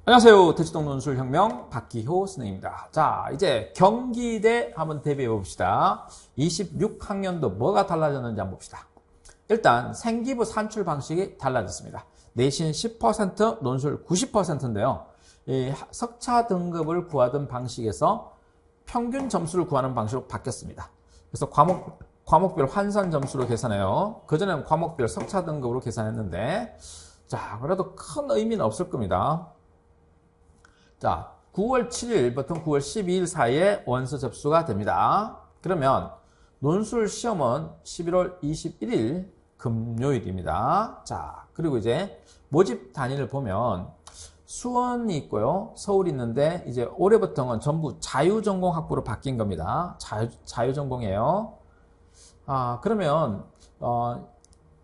안녕하세요. 대치동 논술혁명 박기호 선생님입니다. 자, 이제 경기대 한번 대비해 봅시다. 26학년도 뭐가 달라졌는지 한번 봅시다. 일단 생기부 산출 방식이 달라졌습니다. 내신 10%, 논술 90%인데요. 이 석차 등급을 구하던 방식에서 평균 점수를 구하는 방식으로 바뀌었습니다. 그래서 과목별 환산 점수로 계산해요. 그전에는 과목별 석차 등급으로 계산했는데, 자, 그래도 큰 의미는 없을 겁니다. 자, 9월 7일부터 9월 12일 사이에 원서 접수가 됩니다. 그러면 논술 시험은 11월 21일 금요일입니다. 자, 그리고 이제 모집 단위를 보면 수원이 있고요. 서울이 있는데 이제 올해부터는 전부 자유전공 학부로 바뀐 겁니다. 자유전공이에요. 그러면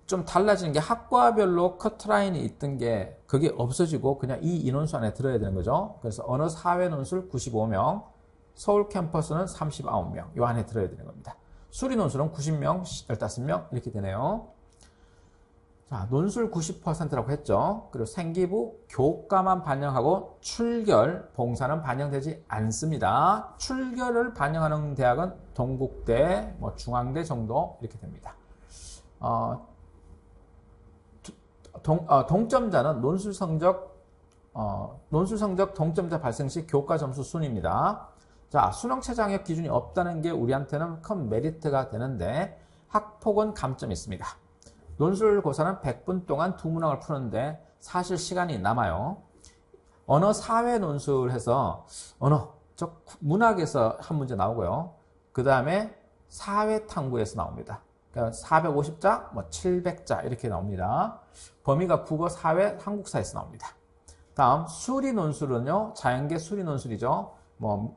좀 달라지는 게 학과별로 커트라인이 있던 게 그게 없어지고 그냥 이 인원수 안에 들어야 되는 거죠. 그래서 언어 사회 논술 95명, 서울 캠퍼스는 39명 이 안에 들어야 되는 겁니다. 수리 논술은 90명, 15명 이렇게 되네요. 자, 논술 90%라고 했죠. 그리고 생기부 교과만 반영하고 출결, 봉사는 반영되지 않습니다. 출결을 반영하는 대학은 동국대, 중앙대 정도 이렇게 됩니다. 동점자는 논술 성적 동점자 발생 시 교과 점수 순입니다. 자, 수능 최저학력 기준이 없다는 게 우리한테는 큰 메리트가 되는데 학폭은 감점이 있습니다. 논술 고사는 100분 동안 2문항을 푸는데 사실 시간이 남아요. 언어 사회 논술해서 문학에서 한 문제 나오고요. 그 다음에 사회 탐구에서 나옵니다. 450자, 700자 이렇게 나옵니다. 범위가 국어, 사회, 한국사에서 나옵니다. 다음 수리 논술은요. 자연계 수리 논술이죠.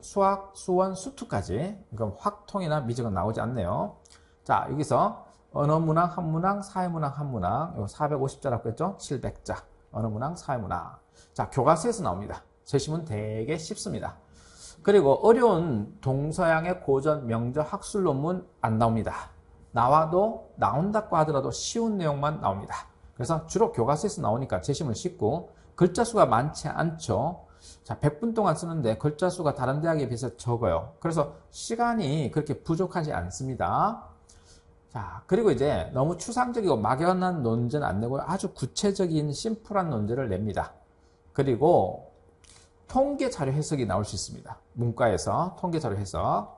수학, 수원, 수투까지. 그럼 확통이나 미적은 나오지 않네요. 자, 여기서 언어문항, 한문항, 사회문항, 한문항. 이거 450자라고 했죠. 700자. 언어문항, 사회문항. 자, 교과서에서 나옵니다. 제시문 되게 쉽습니다. 그리고 어려운 동서양의 고전, 명저, 학술 논문 안 나옵니다. 나온다고 하더라도 쉬운 내용만 나옵니다. 그래서 주로 교과서에서 나오니까 제시문 쉽고 글자 수가 많지 않죠. 자, 100분 동안 쓰는데 글자 수가 다른 대학에 비해서 적어요. 그래서 시간이 그렇게 부족하지 않습니다. 자, 그리고 이제 너무 추상적이고 막연한 논제는 안 내고 아주 구체적인 심플한 논제를 냅니다. 그리고 통계 자료 해석이 나올 수 있습니다. 문과에서 통계 자료 해석.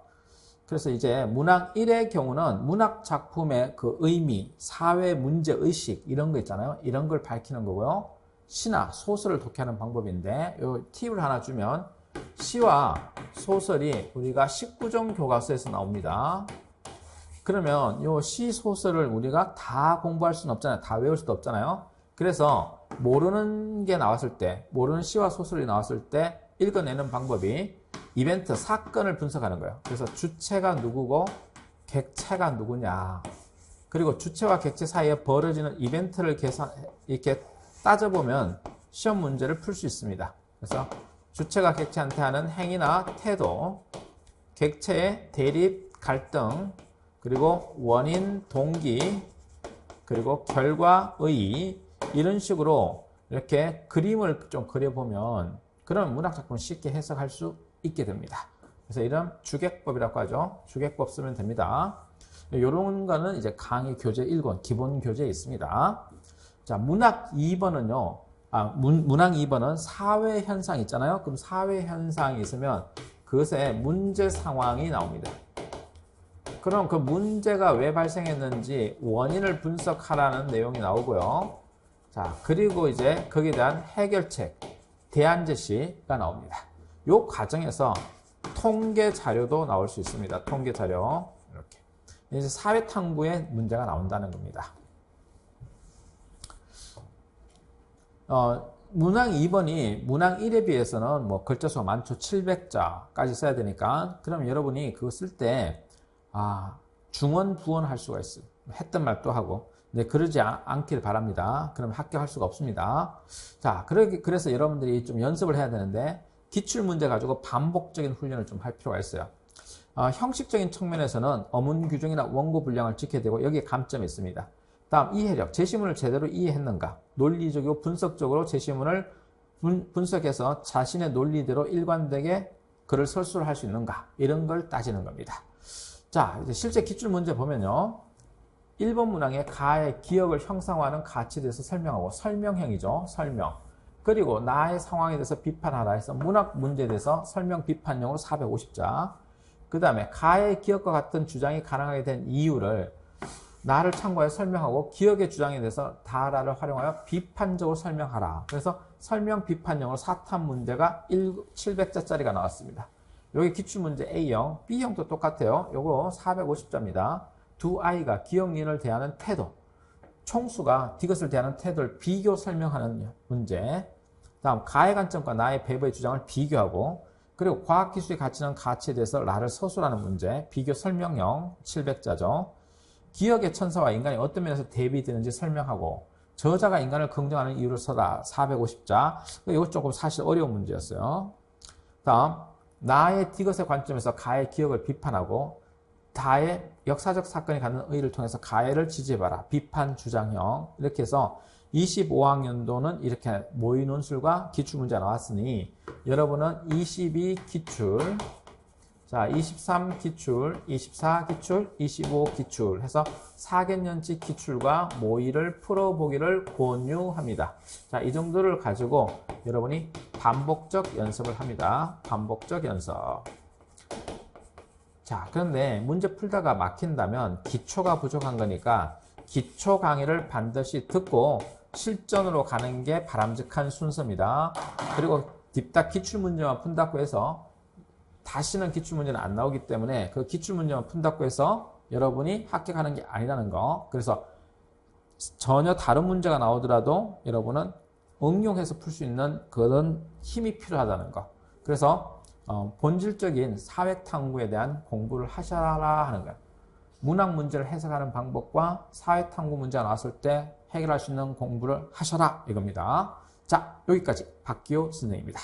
그래서 이제 문항 1의 경우는 문학 작품의 그 의미, 사회 문제 의식 이런 거 있잖아요. 이런 걸 밝히는 거고요. 시나 소설을 독해하는 방법인데 요 팁을 하나 주면 시와 소설이 우리가 19종 교과서에서 나옵니다. 그러면 요 시, 소설을 우리가 다 공부할 수는 없잖아요. 다 외울 수도 없잖아요. 그래서 모르는 게 나왔을 때, 모르는 시와 소설이 나왔을 때 읽어내는 방법이 이벤트, 사건을 분석하는 거예요. 그래서 주체가 누구고 객체가 누구냐. 그리고 주체와 객체 사이에 벌어지는 이벤트를 이렇게 따져보면 시험 문제를 풀 수 있습니다. 그래서 주체가 객체한테 하는 행위나 태도, 객체의 대립, 갈등, 그리고 원인, 동기, 그리고 결과, 의 이런 식으로 이렇게 그림을 좀 그려보면 그런 문학작품을 쉽게 해석할 수 있게 됩니다. 그래서 이런 주객법이라고 하죠. 주객법 쓰면 됩니다. 이런 거는 이제 강의 교재 1권, 기본 교재에 있습니다. 자, 문학 2번은요. 문항 2번은 사회 현상 있잖아요. 그럼 사회 현상이 있으면 그것의 문제 상황이 나옵니다. 그럼 그 문제가 왜 발생했는지 원인을 분석하라는 내용이 나오고요. 자, 그리고 이제 거기에 대한 해결책, 대안 제시가 나옵니다. 이 과정에서 통계 자료도 나올 수 있습니다. 통계 자료. 이렇게. 이제 사회 탐구에 문제가 나온다는 겁니다. 문항 2번이 문항 1에 비해서는 글자 수가 많죠. 700자까지 써야 되니까. 그럼 여러분이 그거 쓸 때, 중원, 부원 할 수가 있어요. 했던 말 또 하고. 네, 그러지 않길 바랍니다. 그럼 합격할 수가 없습니다. 자, 그래서 여러분들이 좀 연습을 해야 되는데, 기출문제 가지고 반복적인 훈련을 좀 할 필요가 있어요. 형식적인 측면에서는 어문 규정이나 원고 분량을 지켜야 되고, 여기에 감점이 있습니다. 다음, 이해력. 제시문을 제대로 이해했는가. 논리적이고 분석적으로 제시문을 분석해서 자신의 논리대로 일관되게 글을 설수할 수 있는가 이런 걸 따지는 겁니다. 자, 이제 실제 기출문제 보면요. 1번 문항에 가의 기억을 형상화하는 가치에 대해서 설명하고 설명형이죠. 설명. 그리고 나의 상황에 대해서 비판하라 해서 문학 문제에 대해서 설명 비판형으로 450자. 그 다음에 가의 기억과 같은 주장이 가능하게 된 이유를 나를 참고해 설명하고 기억의 주장에 대해서 다라를 활용하여 비판적으로 설명하라. 그래서 설명 비판형으로 사탐 문제가 700자짜리가 나왔습니다. 여기 기출문제 A형, B형도 똑같아요. 요거 450자입니다. 두 아이가 기억니을 대하는 태도, 총수가 디귿을 대하는 태도를 비교 설명하는 문제. 다음 가의 관점과 나의 배부의 주장을 비교하고 그리고 과학기술이 가치는 가치에 대해서 나를 서술하는 문제. 비교 설명형 700자죠. 기억의 천사와 인간이 어떤 면에서 대비되는지 설명하고 저자가 인간을 긍정하는 이유를 써라 450자. 이거 조금 사실 어려운 문제였어요. 다음 나의 디귿의 관점에서 가의 기억을 비판하고 다의 역사적 사건이 갖는 의의를 통해서 가해를 지지해봐라. 비판 주장형. 이렇게 해서 25학년도는 이렇게 모의 논술과 기출문제가 나왔으니 여러분은 22 기출, 자 23 기출, 24 기출, 25 기출 해서 4개년치 기출과 모의를 풀어보기를 권유합니다. 자, 이 정도를 가지고 여러분이 반복적 연습을 합니다. 반복적 연습. 자, 그런데 문제 풀다가 막힌다면 기초가 부족한 거니까 기초 강의를 반드시 듣고 실전으로 가는 게 바람직한 순서입니다. 그리고 딥답 기출문제만 푼다고 해서 다시는 기출문제는 안 나오기 때문에 그 기출문제만 푼다고 해서 여러분이 합격하는 게 아니라는 거. 그래서 전혀 다른 문제가 나오더라도 여러분은 응용해서 풀 수 있는 그런 힘이 필요하다는 거. 그래서 본질적인 사회탐구에 대한 공부를 하셔라 하는 거예요. 문학 문제를 해석하는 방법과 사회탐구 문제가 나왔을 때 해결할 수 있는 공부를 하셔라 이겁니다. 자, 여기까지 박기호 선생님입니다.